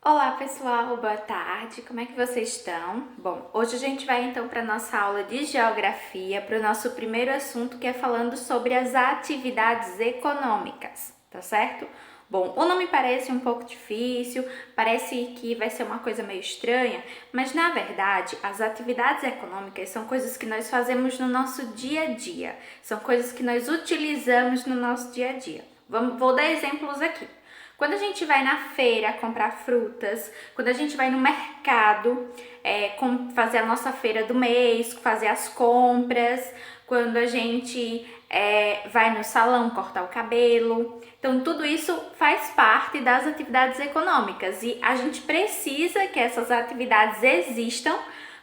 Olá pessoal, boa tarde, como é que vocês estão? Bom, hoje a gente vai então para a nossa aula de Geografia, para o nosso primeiro assunto que é falando sobre as atividades econômicas, tá certo? Bom, o nome parece um pouco difícil, parece que vai ser uma coisa meio estranha, mas na verdade as atividades econômicas são coisas que nós fazemos no nosso dia a dia, são coisas que nós utilizamos no nosso dia a dia. Vou dar exemplos aqui. Quando a gente vai na feira comprar frutas, quando a gente vai no mercado fazer a nossa feira do mês, fazer as compras, quando a gente vai no salão cortar o cabelo. Então, tudo isso faz parte das atividades econômicas e a gente precisa que essas atividades existam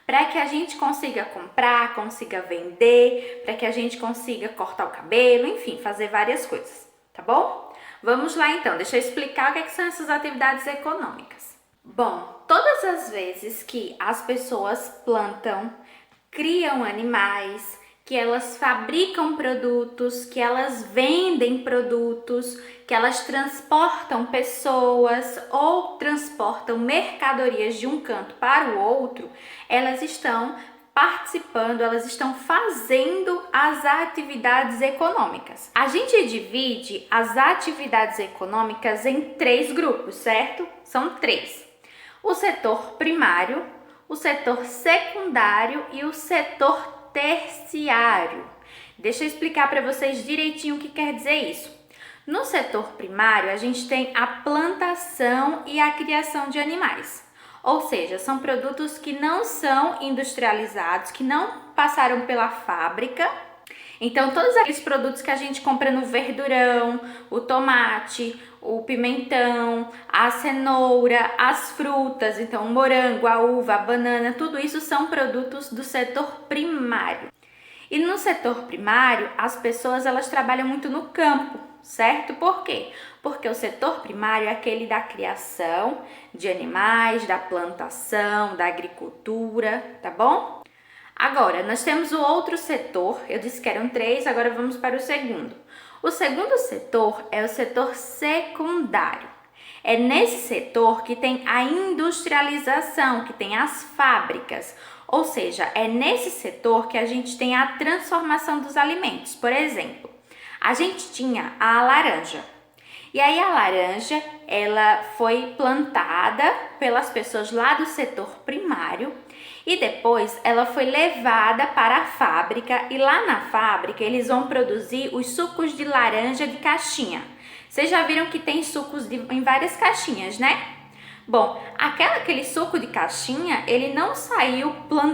para que a gente consiga comprar, consiga vender, para que a gente consiga cortar o cabelo, enfim, fazer várias coisas, tá bom? Vamos lá então, deixa eu explicar o que são essas atividades econômicas. Bom, todas as vezes que as pessoas plantam, criam animais, que elas fabricam produtos, que elas vendem produtos, que elas transportam pessoas ou transportam mercadorias de um canto para o outro, elas estão participando, elas estão fazendo as atividades econômicas. A gente divide as atividades econômicas em três grupos, certo? São três: o setor primário, o setor secundário e o setor terciário. Deixa eu explicar para vocês direitinho o que quer dizer isso. No setor primário, a gente tem a plantação e a criação de animais. Ou seja, são produtos que não são industrializados, que não passaram pela fábrica. Então, todos aqueles produtos que a gente compra no verdurão, o tomate, o pimentão, a cenoura, as frutas, então o morango, a uva, a banana, tudo isso são produtos do setor primário. E no setor primário, as pessoas elas trabalham muito no campo, certo? Por quê? Porque o setor primário é aquele da criação de animais, da plantação, da agricultura, tá bom? Agora, nós temos o outro setor, eu disse que eram três, agora vamos para o segundo. O segundo setor é o setor secundário. É nesse setor que tem a industrialização, que tem as fábricas. Ou seja, é nesse setor que a gente tem a transformação dos alimentos. Por exemplo, a gente tinha a laranja. E aí a laranja, ela foi plantada pelas pessoas lá do setor primário e depois ela foi levada para a fábrica e lá na fábrica eles vão produzir os sucos de laranja de caixinha. Vocês já viram que tem sucos em várias caixinhas, né? Bom, aquele suco de caixinha, ele não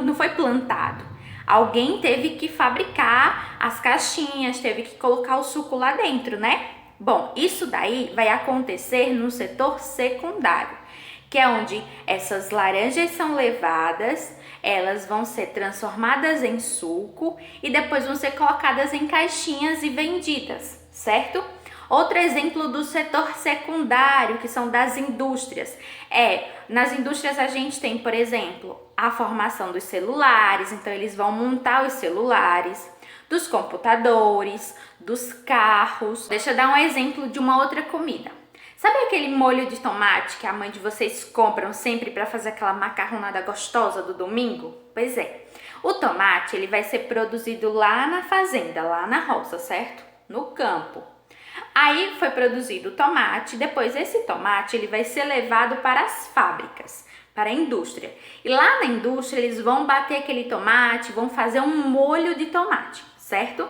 não foi plantado. Alguém teve que fabricar as caixinhas, teve que colocar o suco lá dentro, né? Bom, isso daí vai acontecer no setor secundário, que é onde essas laranjas são levadas, elas vão ser transformadas em suco e depois vão ser colocadas em caixinhas e vendidas, certo? Outro exemplo do setor secundário, que são das indústrias, nas indústrias a gente tem, por exemplo, a formação dos celulares, então eles vão montar os celulares, dos computadores, dos carros. Deixa eu dar um exemplo de uma outra comida. Sabe aquele molho de tomate que a mãe de vocês compram sempre para fazer aquela macarronada gostosa do domingo? Pois é, o tomate ele vai ser produzido lá na fazenda, lá na roça, certo? No campo. Aí foi produzido o tomate, depois esse tomate ele vai ser levado para as fábricas, para a indústria. E lá na indústria eles vão bater aquele tomate, vão fazer um molho de tomate, certo?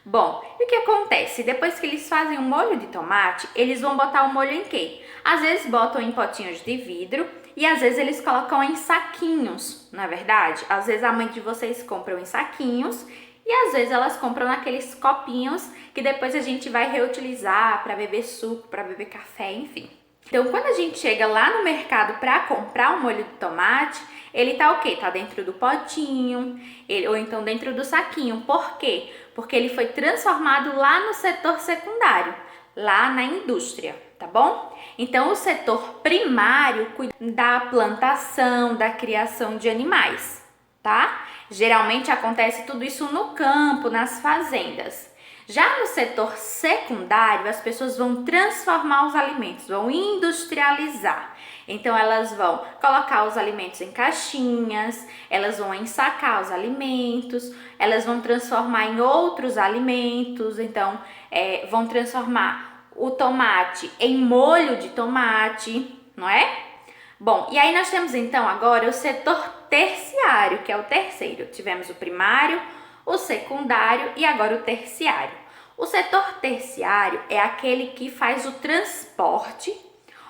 Bom, e o que acontece? Depois que eles fazem o molho de tomate, eles vão botar o molho em quê? Às vezes botam em potinhos de vidro e às vezes eles colocam em saquinhos, não é verdade? Às vezes a mãe de vocês compram em saquinhos e às vezes elas compram naqueles copinhos que depois a gente vai reutilizar para beber suco, para beber café, enfim. Então, quando a gente chega lá no mercado para comprar o molho de tomate, ele tá o quê? Tá dentro do potinho, ou então dentro do saquinho. Por quê? Porque ele foi transformado lá no setor secundário, lá na indústria, tá bom? Então, o setor primário cuida da plantação, da criação de animais, tá? Geralmente acontece tudo isso no campo, nas fazendas. Já no setor secundário, as pessoas vão transformar os alimentos, vão industrializar. Então elas vão colocar os alimentos em caixinhas, elas vão ensacar os alimentos, elas vão transformar em outros alimentos, então vão transformar o tomate em molho de tomate, não é? Bom, e aí nós temos então agora o setor terciário, que é o terceiro. Tivemos o primário, o secundário e agora o terciário. O setor terciário é aquele que faz o transporte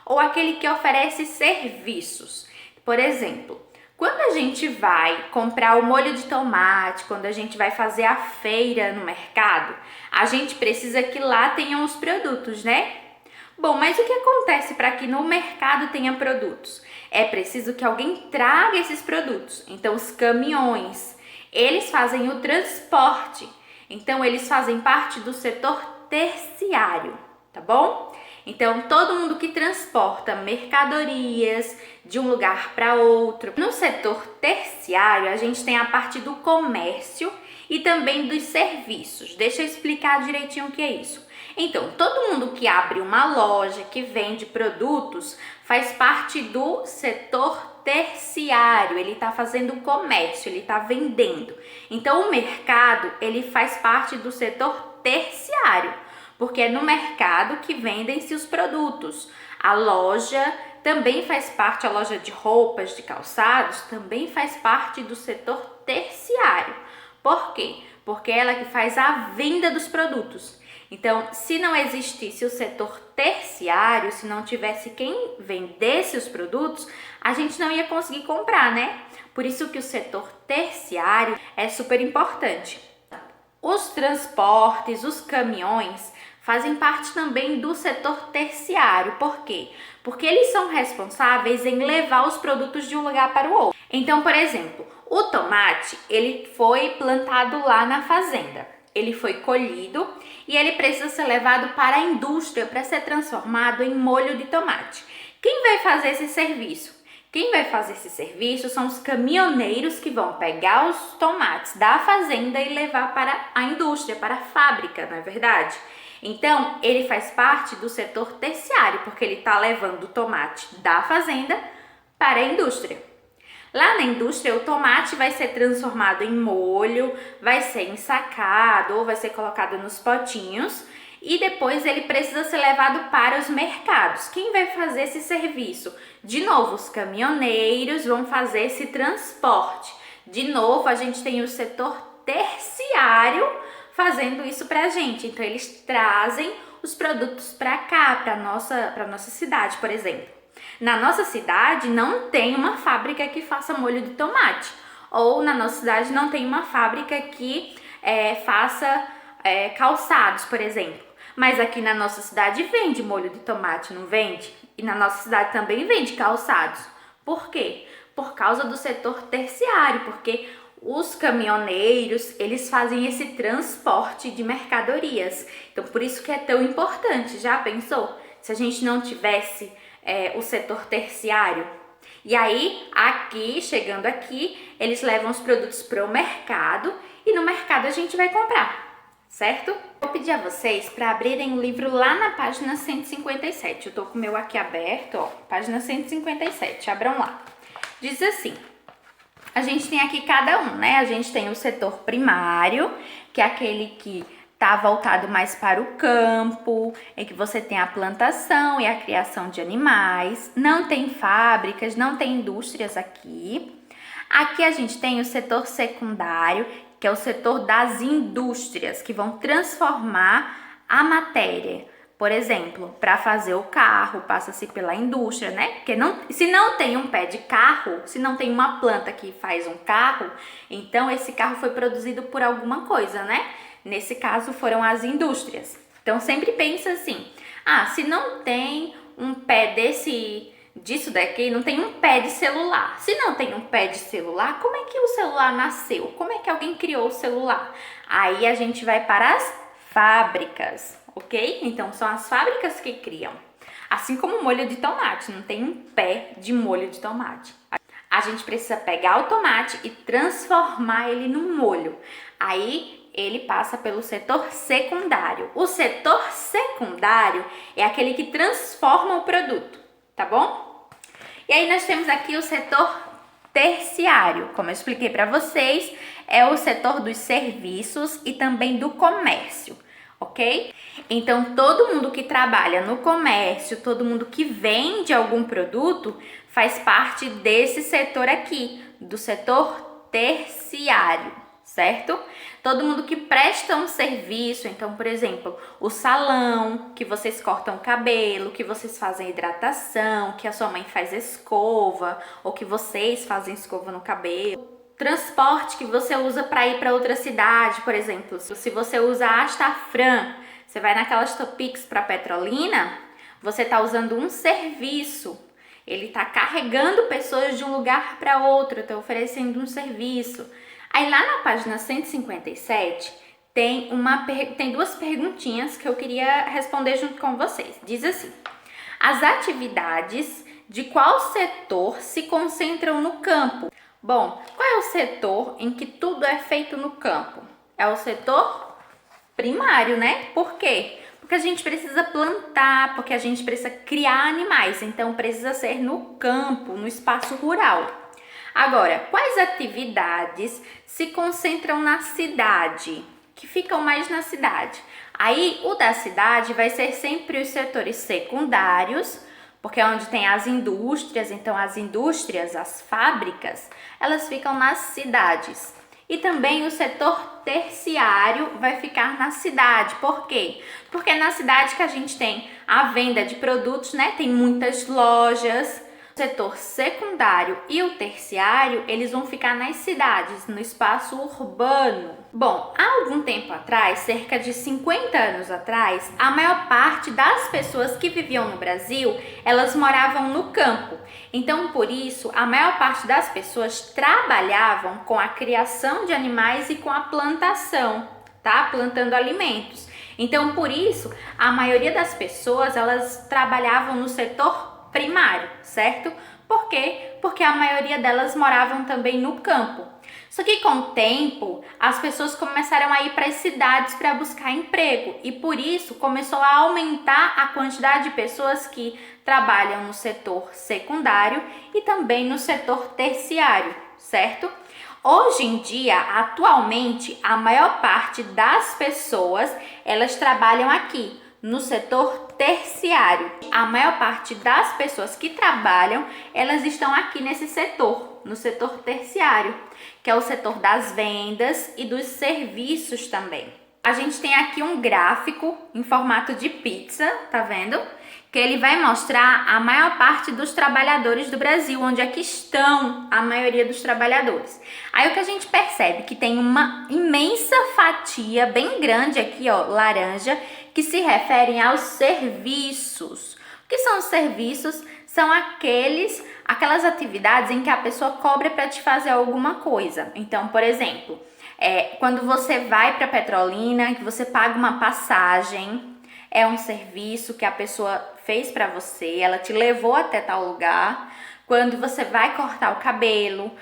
ou aquele que oferece serviços. Por exemplo, quando a gente vai comprar o molho de tomate, quando a gente vai fazer a feira no mercado, a gente precisa que lá tenham os produtos, né? Bom, mas o que acontece para que no mercado tenha produtos? É preciso que alguém traga esses produtos. Então, os caminhões, eles fazem o transporte. Então, eles fazem parte do setor terciário, tá bom? Então, todo mundo que transporta mercadorias de um lugar para outro. No setor terciário, a gente tem a parte do comércio e também dos serviços. Deixa eu explicar direitinho o que é isso. Então, todo mundo que abre uma loja, que vende produtos, faz parte do setor terciário. Ele está fazendo comércio, ele está vendendo. Então, o mercado, ele faz parte do setor terciário, porque é no mercado que vendem-se os produtos. A loja também faz parte, a loja de roupas, de calçados, também faz parte do setor terciário. Por quê? Porque é ela que faz a venda dos produtos. Então, se não existisse o setor terciário, se não tivesse quem vendesse os produtos, a gente não ia conseguir comprar, né? Por isso que o setor terciário é super importante. Os transportes, os caminhões, fazem parte também do setor terciário. Por quê? Porque eles são responsáveis em levar os produtos de um lugar para o outro. Então, por exemplo, o tomate, ele foi plantado lá na fazenda. Ele foi colhido e ele precisa ser levado para a indústria para ser transformado em molho de tomate. Quem vai fazer esse serviço? Quem vai fazer esse serviço são os caminhoneiros que vão pegar os tomates da fazenda e levar para a indústria, para a fábrica, não é verdade? Então, ele faz parte do setor terciário, porque ele está levando o tomate da fazenda para a indústria. Lá na indústria, o tomate vai ser transformado em molho, vai ser ensacado ou vai ser colocado nos potinhos e depois ele precisa ser levado para os mercados. Quem vai fazer esse serviço? De novo, os caminhoneiros vão fazer esse transporte. De novo, a gente tem o setor terciário fazendo isso para a gente. Então, eles trazem os produtos para cá, para nossa cidade, por exemplo. Na nossa cidade não tem uma fábrica que faça molho de tomate. Ou na nossa cidade não tem uma fábrica que faça calçados, por exemplo. Mas aqui na nossa cidade vende molho de tomate, não vende? E na nossa cidade também vende calçados. Por quê? Por causa do setor terciário, porque os caminhoneiros, eles fazem esse transporte de mercadorias. Então, por isso que é tão importante. Já pensou? Se a gente não tivesse o setor terciário? E aí, chegando aqui, eles levam os produtos para o mercado e no mercado a gente vai comprar, certo? Vou pedir a vocês para abrirem o livro lá na página 157. Eu tô com o meu aqui aberto, ó, página 157, abram lá. Diz assim: a gente tem aqui cada um, né? A gente tem o setor primário, que é aquele que está voltado mais para o campo, em que você tem a plantação e a criação de animais. Não tem fábricas, não tem indústrias aqui. Aqui a gente tem o setor secundário, que é o setor das indústrias, que vão transformar a matéria. Por exemplo, para fazer o carro, passa-se pela indústria, né? Porque se não tem um pé de carro, se não tem uma planta que faz um carro, então esse carro foi produzido por alguma coisa, né? Nesse caso foram as indústrias. Então sempre pensa assim: se não tem um pé disso daqui, não tem um pé de celular. Se não tem um pé de celular, como é que o celular nasceu? Como é que alguém criou o celular? Aí a gente vai para as fábricas, ok? Então são as fábricas que criam. Assim como o molho de tomate, não tem um pé de molho de tomate. A gente precisa pegar o tomate e transformar ele num molho. Aí ele passa pelo setor secundário. O setor secundário é aquele que transforma o produto, tá bom? E aí nós temos aqui o setor terciário, como eu expliquei para vocês, é o setor dos serviços e também do comércio, ok? Então, todo mundo que trabalha no comércio, todo mundo que vende algum produto, faz parte desse setor aqui, do setor terciário, certo? Todo mundo que presta um serviço, então, por exemplo, o salão, que vocês cortam o cabelo, que vocês fazem hidratação, que a sua mãe faz escova, ou que vocês fazem escova no cabelo. Transporte que você usa para ir para outra cidade, por exemplo, se você usa a Astafran, você vai naquelas Topix para Petrolina, você está usando um serviço. Ele está carregando pessoas de um lugar para outro, está oferecendo um serviço. Aí lá na página 157 tem duas perguntinhas que eu queria responder junto com vocês. Diz assim: as atividades de qual setor se concentram no campo? Bom, qual é o setor em que tudo é feito no campo? É o setor primário, né? Por quê? Porque a gente precisa plantar, porque a gente precisa criar animais, então precisa ser no campo, no espaço rural. Agora, quais atividades se concentram na cidade, que ficam mais na cidade? Aí, o da cidade vai ser sempre os setores secundários, porque é onde tem as indústrias, então as indústrias, as fábricas, elas ficam nas cidades. E também o setor terciário vai ficar na cidade. Por quê? Porque é na cidade que a gente tem a venda de produtos, né? Tem muitas lojas. O setor secundário e o terciário, eles vão ficar nas cidades, no espaço urbano. Bom, há algum tempo atrás, cerca de 50 anos atrás, a maior parte das pessoas que viviam no Brasil, elas moravam no campo. Então, por isso, a maior parte das pessoas trabalhavam com a criação de animais e com a plantação, tá? Plantando alimentos. Então, por isso, a maioria das pessoas, elas trabalhavam no setor primário, certo? Por quê? Porque a maioria delas moravam também no campo. Só que com o tempo, as pessoas começaram a ir para as cidades para buscar emprego e por isso começou a aumentar a quantidade de pessoas que trabalham no setor secundário e também no setor terciário, certo? Hoje em dia, atualmente, a maior parte das pessoas, elas trabalham aqui no setor terciário. A maior parte das pessoas que trabalham, elas estão aqui nesse setor, no setor terciário, que é o setor das vendas e dos serviços também. A gente tem aqui um gráfico em formato de pizza, tá vendo? Que ele vai mostrar a maior parte dos trabalhadores do Brasil, onde é que estão a maioria dos trabalhadores. Aí o que a gente percebe que tem uma imensa fatia bem grande aqui, ó, laranja, que se referem aos serviços. O que são os serviços? São aquelas atividades em que a pessoa cobra para te fazer alguma coisa. Então, por exemplo, quando você vai para Petrolina, que você paga uma passagem, é um serviço que a pessoa fez para você, ela te levou até tal lugar. Quando você vai cortar o cabelo,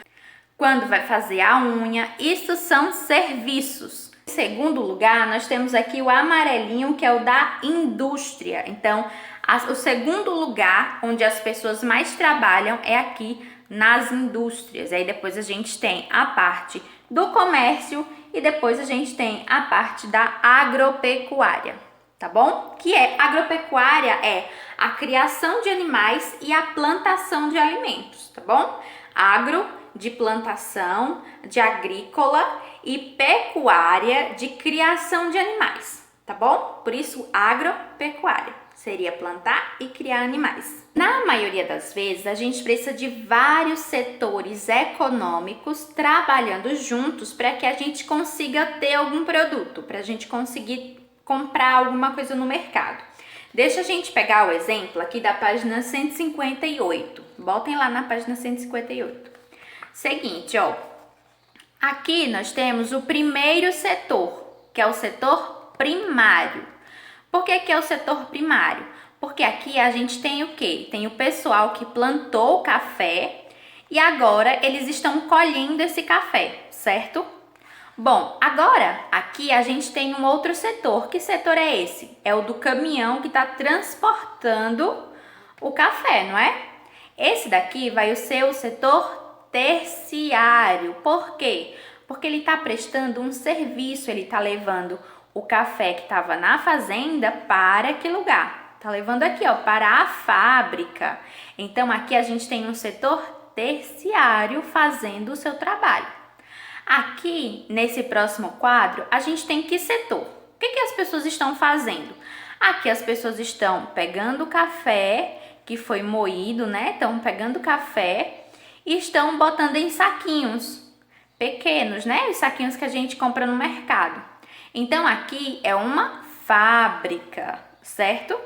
quando vai fazer a unha, isso são serviços. Em segundo lugar, nós temos aqui o amarelinho, que é o da indústria. Então, o segundo lugar onde as pessoas mais trabalham é aqui nas indústrias. Aí depois a gente tem a parte do comércio e depois a gente tem a parte da agropecuária, tá bom? Que agropecuária é a criação de animais e a plantação de alimentos, tá bom? Agro de plantação, de agrícola e pecuária de criação de animais, tá bom? Por isso, agropecuária seria plantar e criar animais. Na maioria das vezes, a gente precisa de vários setores econômicos trabalhando juntos para que a gente consiga ter algum produto, para a gente conseguir comprar alguma coisa no mercado. Deixa a gente pegar o exemplo aqui da página 158. Botem lá na página 158. Seguinte, ó. Aqui nós temos o primeiro setor, que é o setor primário. Por que é o setor primário? Porque aqui a gente tem o quê? Tem o pessoal que plantou o café e agora eles estão colhendo esse café, certo? Bom, agora aqui a gente tem um outro setor. Que setor é esse? É o do caminhão que está transportando o café, não é? Esse daqui vai ser o setor terciário. Por quê? Porque ele está prestando um serviço, ele está levando o café que estava na fazenda para que lugar? Está levando aqui, ó, para a fábrica. Então, aqui a gente tem um setor terciário fazendo o seu trabalho. Aqui, nesse próximo quadro, a gente tem que setor? O que as pessoas estão fazendo? Aqui as pessoas estão pegando o café que foi moído, né? Estão pegando o café e estão botando em saquinhos pequenos, né? Os saquinhos que a gente compra no mercado. Então, aqui é uma fábrica, certo?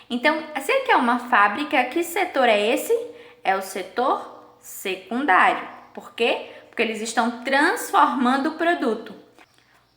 Então, se aqui é uma fábrica, que setor é esse? É o setor secundário. Por quê? Porque eles estão transformando o produto.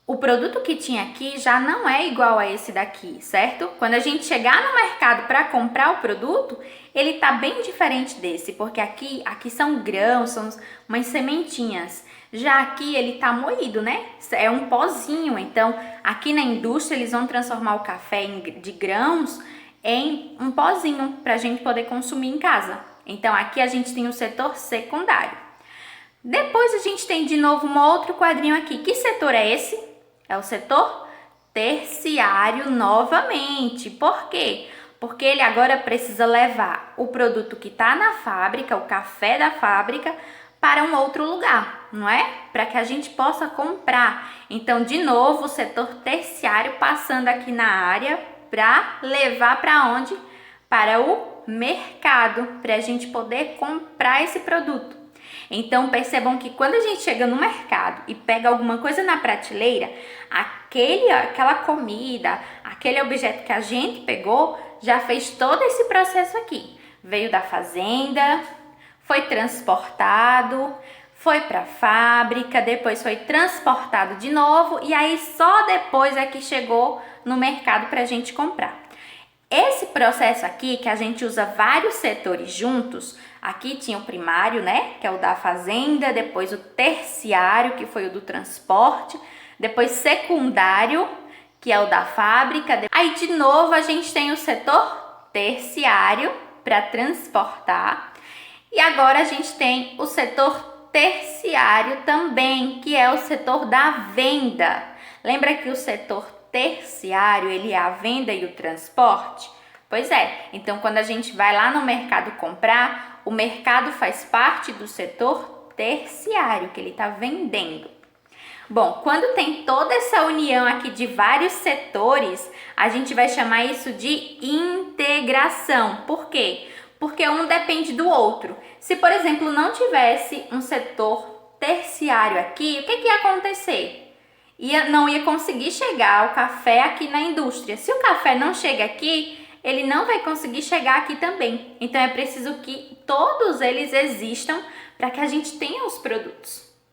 O produto que tinha aqui já não é igual a esse daqui, certo? Quando a gente chegar no mercado para comprar o produto, ele tá bem diferente desse, porque aqui são grãos, são umas sementinhas. Já aqui ele tá moído, né? É um pozinho. Então, aqui na indústria eles vão transformar o café de grãos em um pozinho para a gente poder consumir em casa. Então, aqui a gente tem o setor secundário. Depois a gente tem de novo um outro quadrinho aqui. Que setor é esse? É o setor terciário novamente. Por quê? Porque ele agora precisa levar o produto que está na fábrica, o café da fábrica, para um outro lugar, não é? Para que a gente possa comprar. Então, de novo, o setor terciário passando aqui na área para levar para onde? Para o mercado, para a gente poder comprar esse produto. Então, percebam que quando a gente chega no mercado e pega alguma coisa na prateleira, aquela comida, aquele objeto que a gente pegou, já fez todo esse processo aqui. Veio da fazenda, foi transportado, foi para a fábrica, depois foi transportado de novo e aí só depois é que chegou no mercado para a gente comprar. Esse processo aqui, que a gente usa vários setores juntos, aqui tinha o primário, né, que é o da fazenda, depois o terciário, que foi o do transporte, depois secundário, que é o da fábrica. Aí, de novo, a gente tem o setor terciário para transportar. E agora a gente tem o setor terciário também, que é o setor da venda. Lembra que o setor terciário, ele é a venda e o transporte? Pois é, então quando a gente vai lá no mercado comprar, o mercado faz parte do setor terciário, que ele está vendendo. Bom, quando tem toda essa união aqui de vários setores, a gente vai chamar isso de integração. Por quê? Porque um depende do outro. Se, por exemplo, não tivesse um setor terciário aqui, o que ia acontecer? Não ia conseguir chegar o café aqui na indústria. Se o café não chega aqui, ele não vai conseguir chegar aqui também. Então, é preciso que todos eles existam para que a gente tenha os produtos.